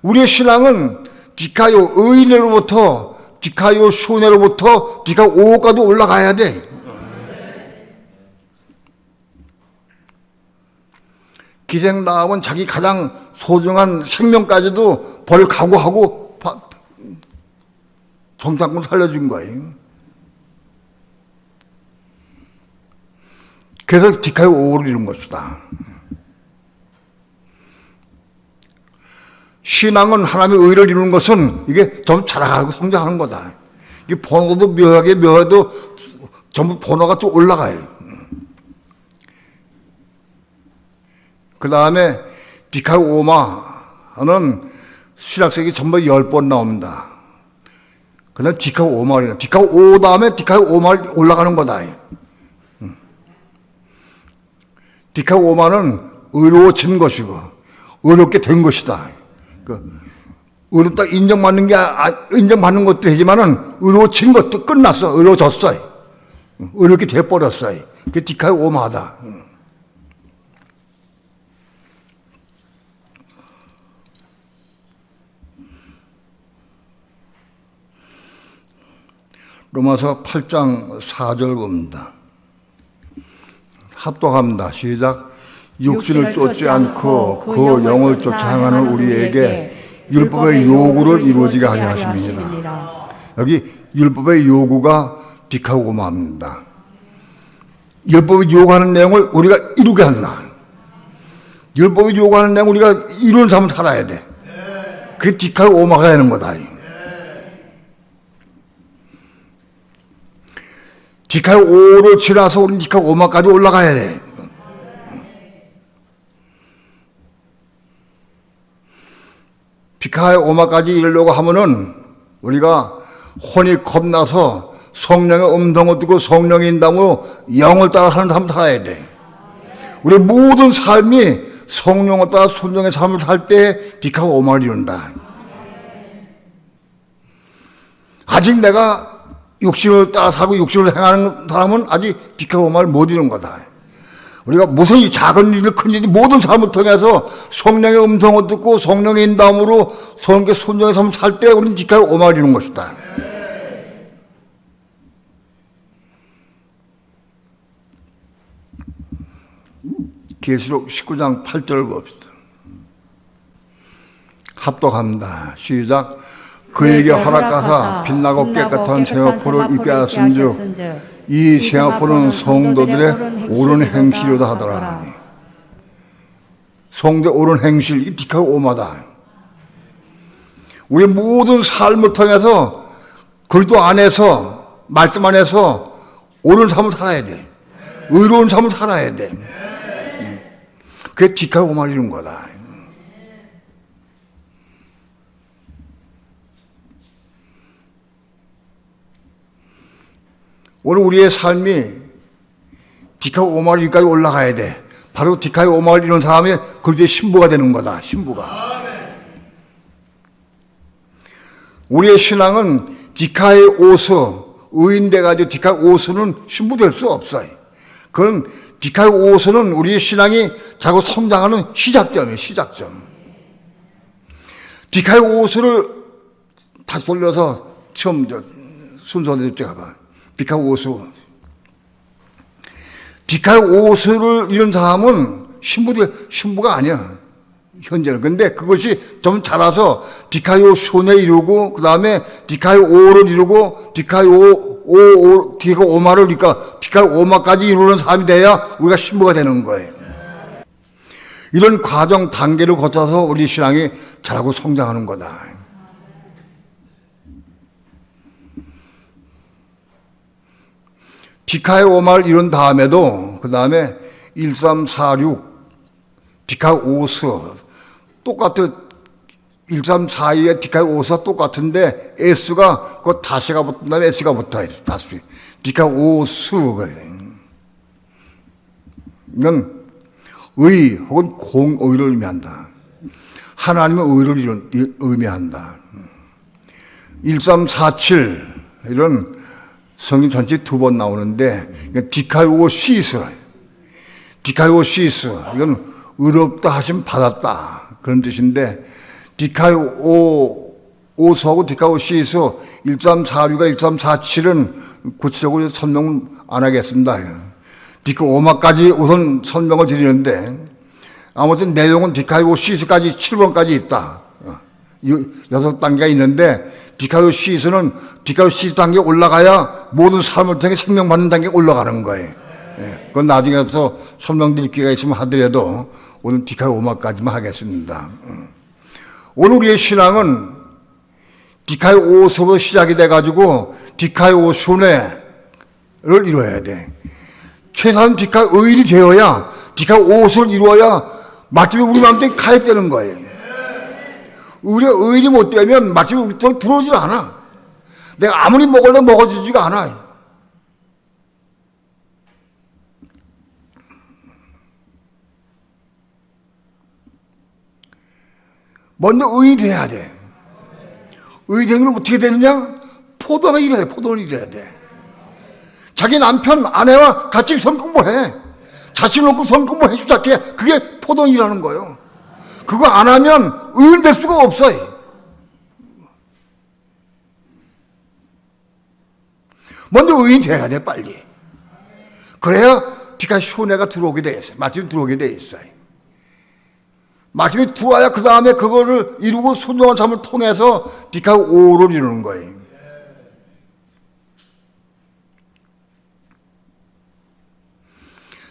우리의 신앙은 디카요 의인으로부터 디카요 순회로부터 디카요 5까지 올라가야 돼. 기생 라합은 자기 가장 소중한 생명까지도 벌 각오하고 정탐꾼 살려준 거예요. 그래서 디카이 5를 이룬 것이다. 신앙은 하나님의 의를 이루는 것은 이게 좀 자라가고 성장하는 거다. 이게 번호도 묘해도 전부 번호가 좀 올라가요. 그 다음에 디카이 오마는 신학책이 전부 10번 나옵니다. 그 다음에 디카이 오마입니다. 디카이 오 다음에 디카이 오마 올라가는 거다. 디카이 오마는 의로워진 것이고 의롭게 된 것이다. 의롭다 인정받는 게 인정받는 것도 되지만은 의로워진 것도 끝났어. 의로워졌어요. 의롭게 돼버렸어요. 그게 디카이 오마다. 로마서 8장 4절 봅니다. 합독합니다. 시작. 육신을 쫓지 않고 그 영을 쫓아 향하는 우리에게 율법의 요구를 이루어지게 하려 하심이니라. 여기 율법의 요구가 디카이 오마입니다. 율법이 요구하는 내용을 우리가 이루게 한다. 율법이 요구하는 내용 우리가 이루는 삶을 살아야 돼. 그게 디카이 오마가 되는 거다. 디카이 5를 지나서 우리는 디카이 오마까지 올라가야 돼. 디카의 오마까지 이르려고 하면은 우리가 혼이 겁나서 성령의 음성을 듣고 성령의 인담으로 영을 따라 사는 삶을 살아야 돼. 우리 모든 삶이 성령을 따라 순종의 삶을 살 때 디카가 오마를 이룬다. 아직 내가 육신을 따라 살고 육신을 행하는 사람은 아직 디카가 오마를 못 이룬 거다. 우리가 무슨 작은 일, 큰 일, 모든 삶을 통해서 성령의 음성을 듣고 성령의 인담으로 성령의 순종의 삶을 살 때 우리는 디카가 오마를 이룬 것이다. 계시록 19장 8절을 봅시다. 합독합니다. 시작. 그에게 허락하사 빛나고 깨끗한 세마포를 입게 하였은즉 이 세마포는 성도들의 옳은 행실이다 하더라. 성도의 옳은 행실, 이 디카가 오마다. 우리 모든 삶을 통해서 그리스도 안에서 말씀 안에서 옳은 삶을 살아야 돼. 의로운 삶을 살아야 돼. 그게 디카가 오마를 이룬 거다. 오늘 우리의 삶이 디카가 오마를 이루기까지 올라가야 돼. 바로 디카의 오마를 이룬 사람이 그리스도의 신부가 되는 거다. 신부가. 우리의 신앙은 디카의 오수, 의인돼가지고 디카의 오수는 신부 될 수 없어요. 그건 디카의 오수는 우리의 신앙이 자꾸 성장하는 시작점이에요. 시작점. 디카의 오수를 다시 돌려서 처음 순서대로 가봐. 디카의 오수. 디카의 오수를 이룬 사람은 신부가 아니야. 현재는. 근데 그것이 좀 자라서 디카요 손에 이루고, 그 다음에 디카요 오를 이루고, 디카요 오마를, 그러니까 디카요 오마까지 이루는 사람이 돼야 우리가 신부가 되는 거예요. 이런 과정, 단계를 거쳐서 우리 신앙이 자라고 성장하는 거다. 디카의 오마를 이룬 다음에도, 그 다음에 1346, 디카 오수, 똑같은 1342의 디카의 오수가 똑같은데 S가 그 다시가 붙은 다음에 S가 붙어야 돼. 다시. 디카 오수. 이건 의 혹은 공의를 의미한다. 하나님의 의를 의미한다. 1347 이런 성경 전체 2번 나오는데 디카오시스. 디카오시스. 이건 의롭다 하심 받았다. 그런 뜻인데, 디카오수하고 디카오시스 1346과 1347은 구체적으로 설명은 안 하겠습니다. 디카오마까지 우선 설명을 드리는데, 아무튼 내용은 디카오시스까지 7번까지 있다. 6단계가 있는데, 디카오시스는 디카오시스 단계에 올라가야 모든 삶을 통해 생명받는 단계에 올라가는 거예요. 그건 나중에서 설명드릴 기회가 있으면 하더라도 오늘 디카의 오마까지만 하겠습니다. 오늘 우리의 신앙은 디카의 오수로 시작이 돼가지고 디카의 오순회를 이루어야 돼. 최소한 디카의 의인이 되어야 디카의 오수를 이루어야 마침에 우리 마음속에 가입되는 거예요. 우리가 의인이 못 되면 마침에 우리 쪽에 들어오질 않아. 내가 아무리 먹으려면 먹어주지가 않아. 먼저 의인이 돼야 돼. 의인이 되는 건 어떻게 되느냐? 포도를 일해야 돼. 포도를 일해야 돼. 자기 남편, 아내와 같이 성공부해. 자신 놓고 성공부 해주자게. 그게 포도일이라는 거예요. 그거 안 하면 의인 될 수가 없어요. 먼저 의인 돼야 돼, 빨리. 그래야 디카 시온회가 들어오게 돼 있어요. 마침 들어오게 돼 있어요. 마침에 들어와야 그 다음에 그거를 이루고 순종한 삶을 통해서 디카 오를 이루는 거예요.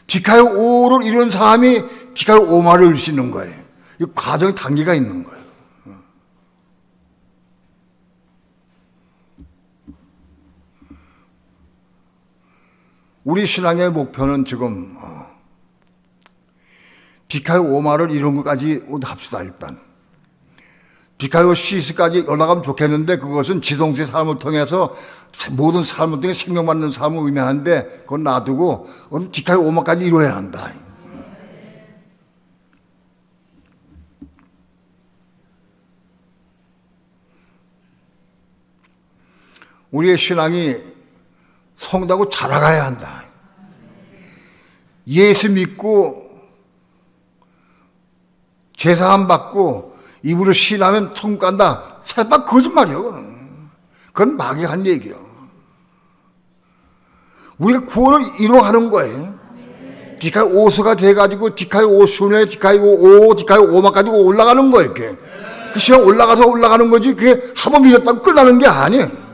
디카의 오를 이루는 사람이 디카의 오마를 이룰 수 있는 거예요. 이 과정의 단계가 있는 거예요. 우리 신앙의 목표는 지금 디카의 오마를 이룬 것까지 합시다. 일단 디카이오 시스까지 올라가면 좋겠는데 그것은 지성수의 삶을 통해서 모든 삶을 통해 생명받는 삶을 의미하는데 그건 놔두고 오늘 디카이오 5마까지 이루어야 한다. 우리의 신앙이 성다고 자라가야 한다. 예수 믿고 제사함 받고 입으로 신하면 천국 간다. 새빨 거짓말이요. 그건 마귀 한 얘기요. 우리가 구원을 이루어가는 거예요. 디카이 5서가 돼가지고 디카이 5순회, 디카이 5, 디카이 5만 가지고 올라가는 거예요. 이렇게. 그 시간 올라가서 올라가는 거지 그게 한 번 믿었다고 끝나는 게 아니에요.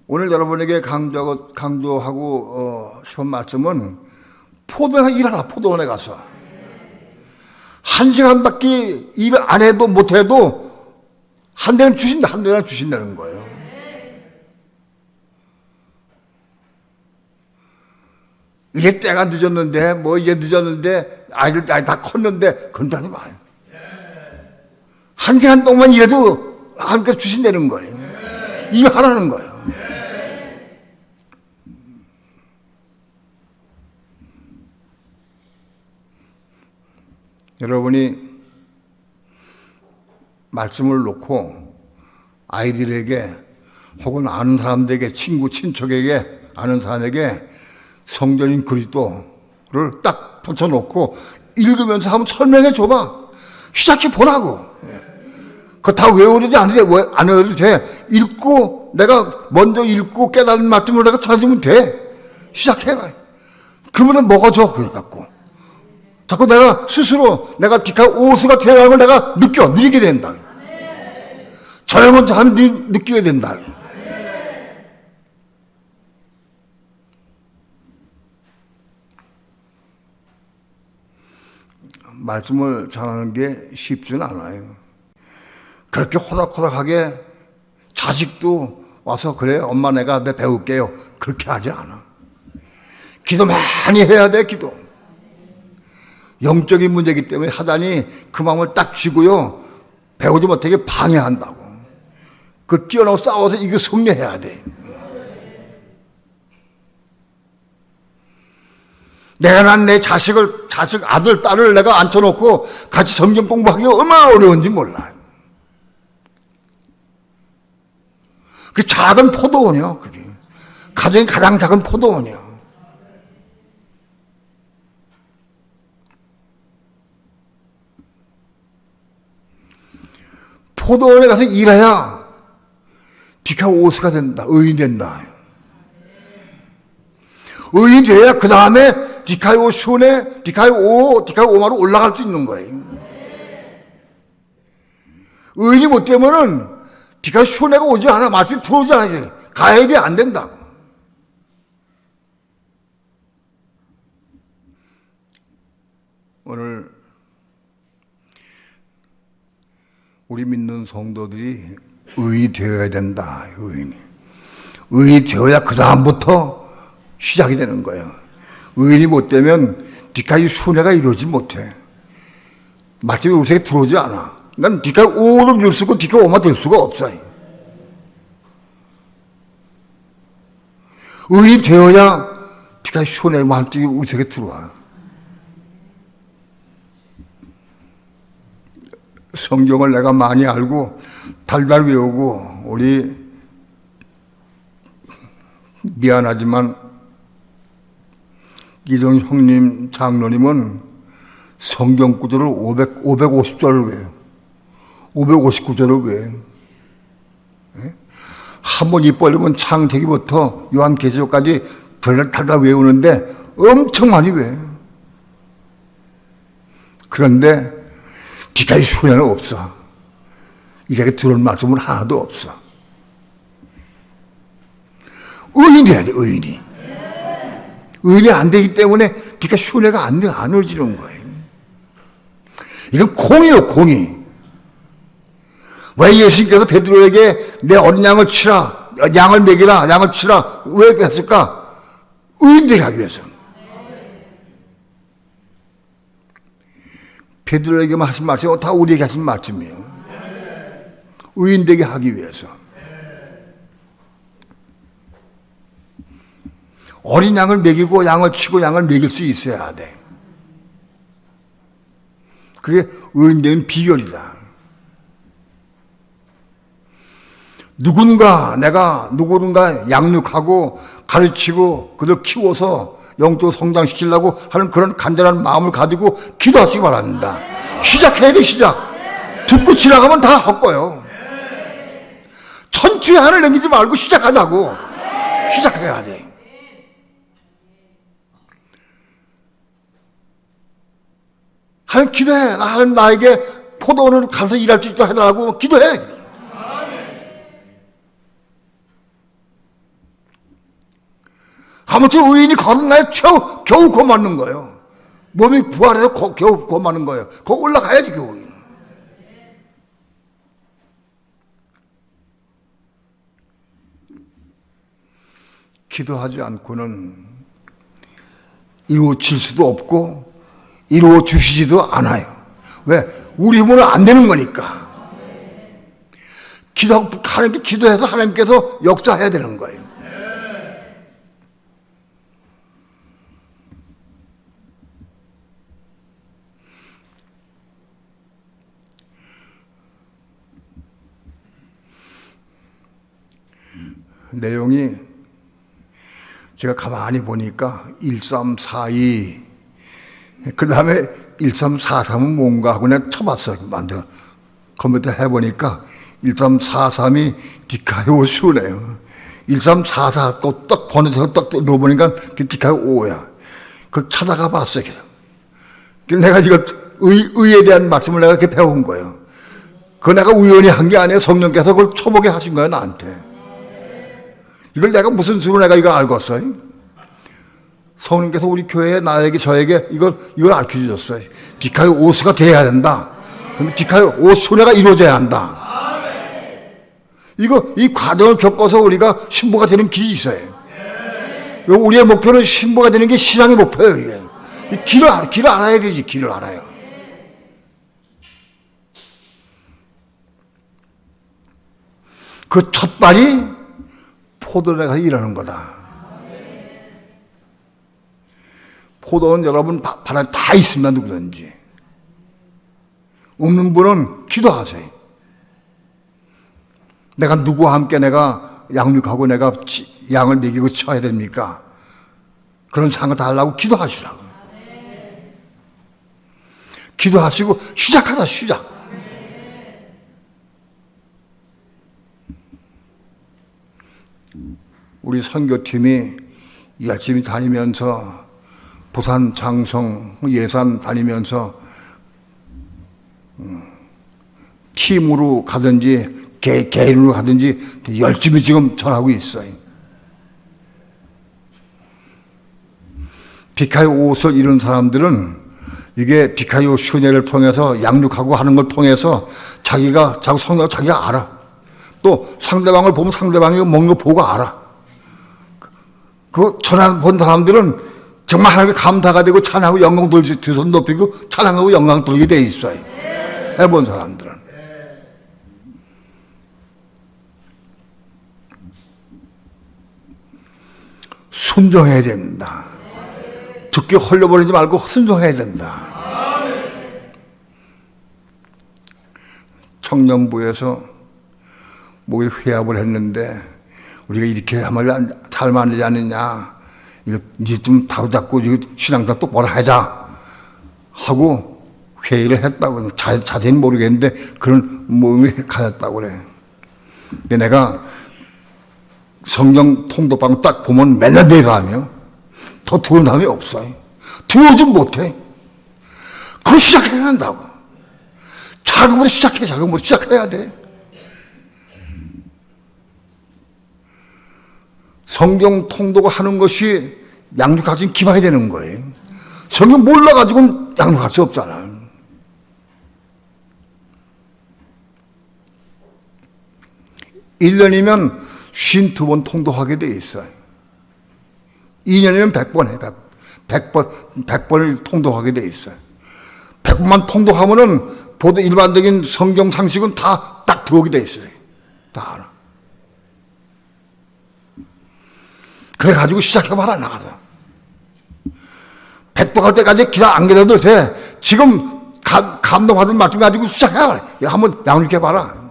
오늘 여러분에게 강조하고 싶은 말씀은 포도원에 일하라. 포도원에 가서 1시간밖에 일 안 해도 못 해도 한 대는 주신다. 한 대는 주신다는 거예요. 이게 때가 늦었는데 뭐 이제 늦었는데 아이들 다 컸는데 그런다니 마요. 1시간 동안 일해도 하나님께서 주신다는 거예요. 일하라는 거예요. 여러분이 말씀을 놓고 아이들에게 혹은 아는 사람들에게 친구, 친척에게 아는 사람에게 성전인 그리스도를 딱 붙여놓고 읽으면서 한번 설명해 줘봐. 시작해 보라고. 그거 다 외우려지 안 해도 돼. 읽고 내가 먼저 읽고 깨달은 말씀을 내가 찾으면 돼. 시작해봐. 그러면 먹어줘. 그래갖고. 자꾸 내가 스스로 내가 디카이 5수가 되어가는 걸 내가 느끼게 된다. 저녁은 사람들이 느끼게 된다. 말씀을 전하는 게 쉽지는 않아요. 그렇게 호락호락하게 자식도 와서 그래 엄마 내가 배울게요. 그렇게 하지 않아. 기도 많이 해야 돼. 기도. 영적인 문제이기 때문에 사단이 그 마음을 딱 쥐고요. 배우지 못하게 방해한다고. 그 뛰어나고 싸워서 이거 승리해야 돼. 내가 난 내 자식, 아들, 딸을 내가 앉혀놓고 같이 성경 공부하기가 얼마나 어려운지 몰라. 그 작은 포도원이요, 그게. 가정이 가장 작은 포도원이요. 포도원에 가서 일해야 디카이 5수가 된다. 의인 된다. 의인 돼야 그 다음에 디카이 5순회, 디카이 5, 디카이 5마로 올라갈 수 있는 거예요. 의인이 못 되면은 디카이 순회가 오지 않아. 마치 들어오지 않아. 가입이 안 된다. 오늘 우리 믿는 성도들이 의인이 되어야 된다. 의인이 되어야 그 다음부터 시작이 되는 거예요. 의인이 못 되면 디카이 순회가 이루어지지 못해. 말씀이 우리 세계에 들어오지 않아. 난 디카이 5를 이룰 수 있고 디카이 5만 될 수가 없어. 의인이 되어야 디카이 순회 말씀이 우리 세계에 들어와. 성경을 내가 많이 알고 달달 외우고 우리 미안하지만 이동 형님 장로님은 성경 구절을 550절을 외워요. 559절을 외워요. 한번 입 벌리면 창세기부터 요한계시록까지 달달 외우는데 엄청 많이 외워요. 그런데 디카이 순회는 없어. 이렇게 들을 말씀은 하나도 없어. 의인이 돼야 돼, 의인이. 의인이 안 되기 때문에 디카이 순회가 안 이루어지는 거예요. 이건 공이에요, 공이. 왜 예수님께서 베드로에게 내 어린 양을 치라. 양을 먹이라, 양을 치라. 왜 했을까? 의인되게 하기 위해서. 베드로에게만 하신 말씀이 다 우리에게 하신 말씀이에요. 의인되게 하기 위해서. 어린 양을 먹이고 양을 치고 양을 먹일 수 있어야 돼. 그게 의인되는 비결이다. 누군가 양육하고 가르치고 그들 키워서 영적으로 성장시키려고 하는 그런 간절한 마음을 가지고 기도하시기 바랍니다. 시작해야 돼, 시작. 듣고 지나가면 다 헛거요. 천추의 한을 남기지 말고 시작하자고. 시작해야 돼. 하나님 기도해. 하나님 나에게 포도원을 가서 일할 수 있도록 해달라고 기도해. 아무튼 의인이 걸은 날에 겨우 고맞는 거예요. 몸이 부활해서 겨우 고맞는 거예요. 거기 올라가야지 겨우. 기도하지 않고는 이루어질 수도 없고 이루어 주시지도 않아요. 왜? 우리 힘으로 안 되는 거니까. 하나님께 기도해서 하나님께서 역사해야 되는 거예요. 내용이 제가 가만히 보니까 1342, 그 다음에 1343은 뭔가 하고 내가 쳐봤어요. 컴퓨터 해보니까 1343이 디카이오수네요. 1344 또 딱 번역해서 딱 넣어보니까 디카이오야. 그걸 찾아가 봤어요. 내가 이거 의에 대한 말씀을 내가 이렇게 배운 거예요. 그거 내가 우연히 한 게 아니에요. 성령께서 그걸 쳐보게 하신 거예요, 나한테. 이걸 내가 무슨 수로 내가 이거 알겠어요? 성령께서 우리 교회에 나에게 저에게 이걸 알려주셨어요. 디카이오스가 돼야 된다. 그럼 디카이오스 순회가 이루어져야 한다. 이 과정을 겪어서 우리가 신부가 되는 길이 있어요. 우리의 목표는 신부가 되는 게 신앙의 목표예요. 이게. 이 길을 알아야 되지. 길을 알아요. 그 첫 발이 포도원에 가서 일하는 거다. 포도원 여러분 바닥에 다 있습니다. 누구든지. 없는 분은 기도하세요. 내가 누구와 함께 내가 양육하고 내가 양을 먹이고 쳐야 됩니까? 그런 상을 다 하려고 기도하시라고. 기도하시고 시작하자, 시작. 우리 선교팀이 열심히 다니면서 부산, 장성, 예산 다니면서 팀으로 가든지 개인으로 가든지 열심히 지금 전하고 있어요. 디카이오 옷을 이룬 사람들은 이게 디카이오 슈네를 통해서 양육하고 하는 걸 통해서 자기 성령을 자기가 알아. 또 상대방을 보면 상대방이 먹는 거 보고 알아. 그 전화 본 사람들은 정말 하나님께 감사가 되고 찬양하고 영광 돌리고 두 손 높이고 찬양하고 영광 돌리게 돼 있어요. 해본 사람들은. 순종해야 됩니다. 듣기 헐려버리지 말고 순종해야 된다. 청년부에서 목에 회합을 했는데 우리가 이렇게 하면 잘 만들지 않느냐. 이거 이제 좀 다루잡고 신앙사 똑바로 하자 하고 회의를 했다고. 자세히는 모르겠는데 그런 모임을 가졌다고 그래. 근데 내가 성경 통독방 딱 보면 맨날 매가하며 더 들어온 사람이 없어요. 들어오진 못해. 그거 시작해야 한다고. 작은 것부터 작은 것부터 시작해야 돼. 성경 통독을 하는 것이 양육하신 기반이 되는 거예요. 성경 몰라가지고 양육할 수 없잖아. (1년이면) 52번 통도하게 돼 있어요. 2년이면 100번 해. 100번을 통도하게 돼 있어요. 100번만 통도하면은 보다 일반적인 성경 상식은 다 딱 들어오게 돼 있어요. 다 알아. 그래가지고 시작해봐라, 나가서. 100도 갈 때까지 기다 안 기다려도 돼. 지금 감동받은 말씀 가지고 시작해봐라. 한번 양육해봐라.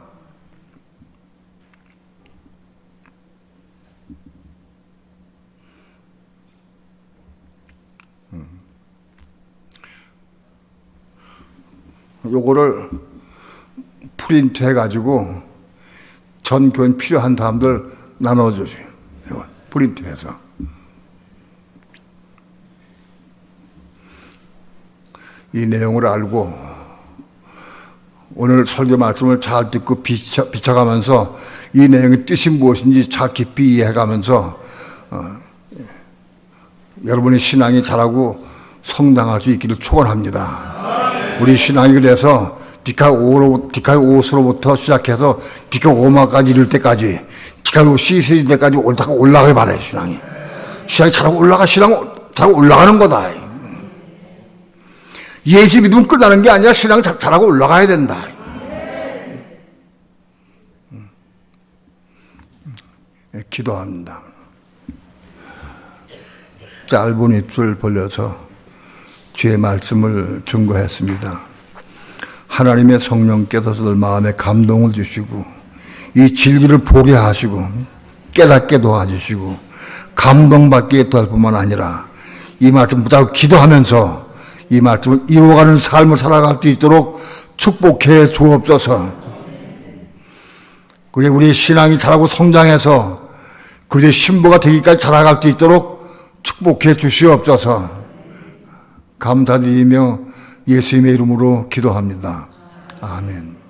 요거를 프린트 해가지고 전 교인 필요한 사람들 나눠주세요. 프린트해서. 이 내용을 알고 오늘 설교 말씀을 잘 듣고 비춰가면서 이 내용의 뜻이 무엇인지 잘 깊이 이해해가면서 여러분의 신앙이 자라고 성장할 수 있기를 축원합니다. 우리 신앙이 그래서 디카 5서로부터 시작해서 디카 5마까지 이를 때까지 디카 5 C일 때까지 올라가 봐라. 신앙이 자라고 올라가는 거다. 예수 믿으면 끝나는 게 아니라 신앙이 자라고 올라가야 된다. 기도합니다. 짧은 입술 벌려서 주의 말씀을 증거했습니다. 하나님의 성령께서 늘 마음에 감동을 주시고 이 진리를 보게 하시고 깨닫게 도와주시고 감동받게 될 뿐만 아니라 이 말씀 붙잡고 기도하면서 이 말씀을 이루어가는 삶을 살아갈 수 있도록 축복해 주옵소서. 그리고 우리 신앙이 자라고 성장해서 그리스도의 신부가 되기까지 자라갈 수 있도록 축복해 주시옵소서. 감사드리며 예수님의 이름으로 기도합니다. 아멘.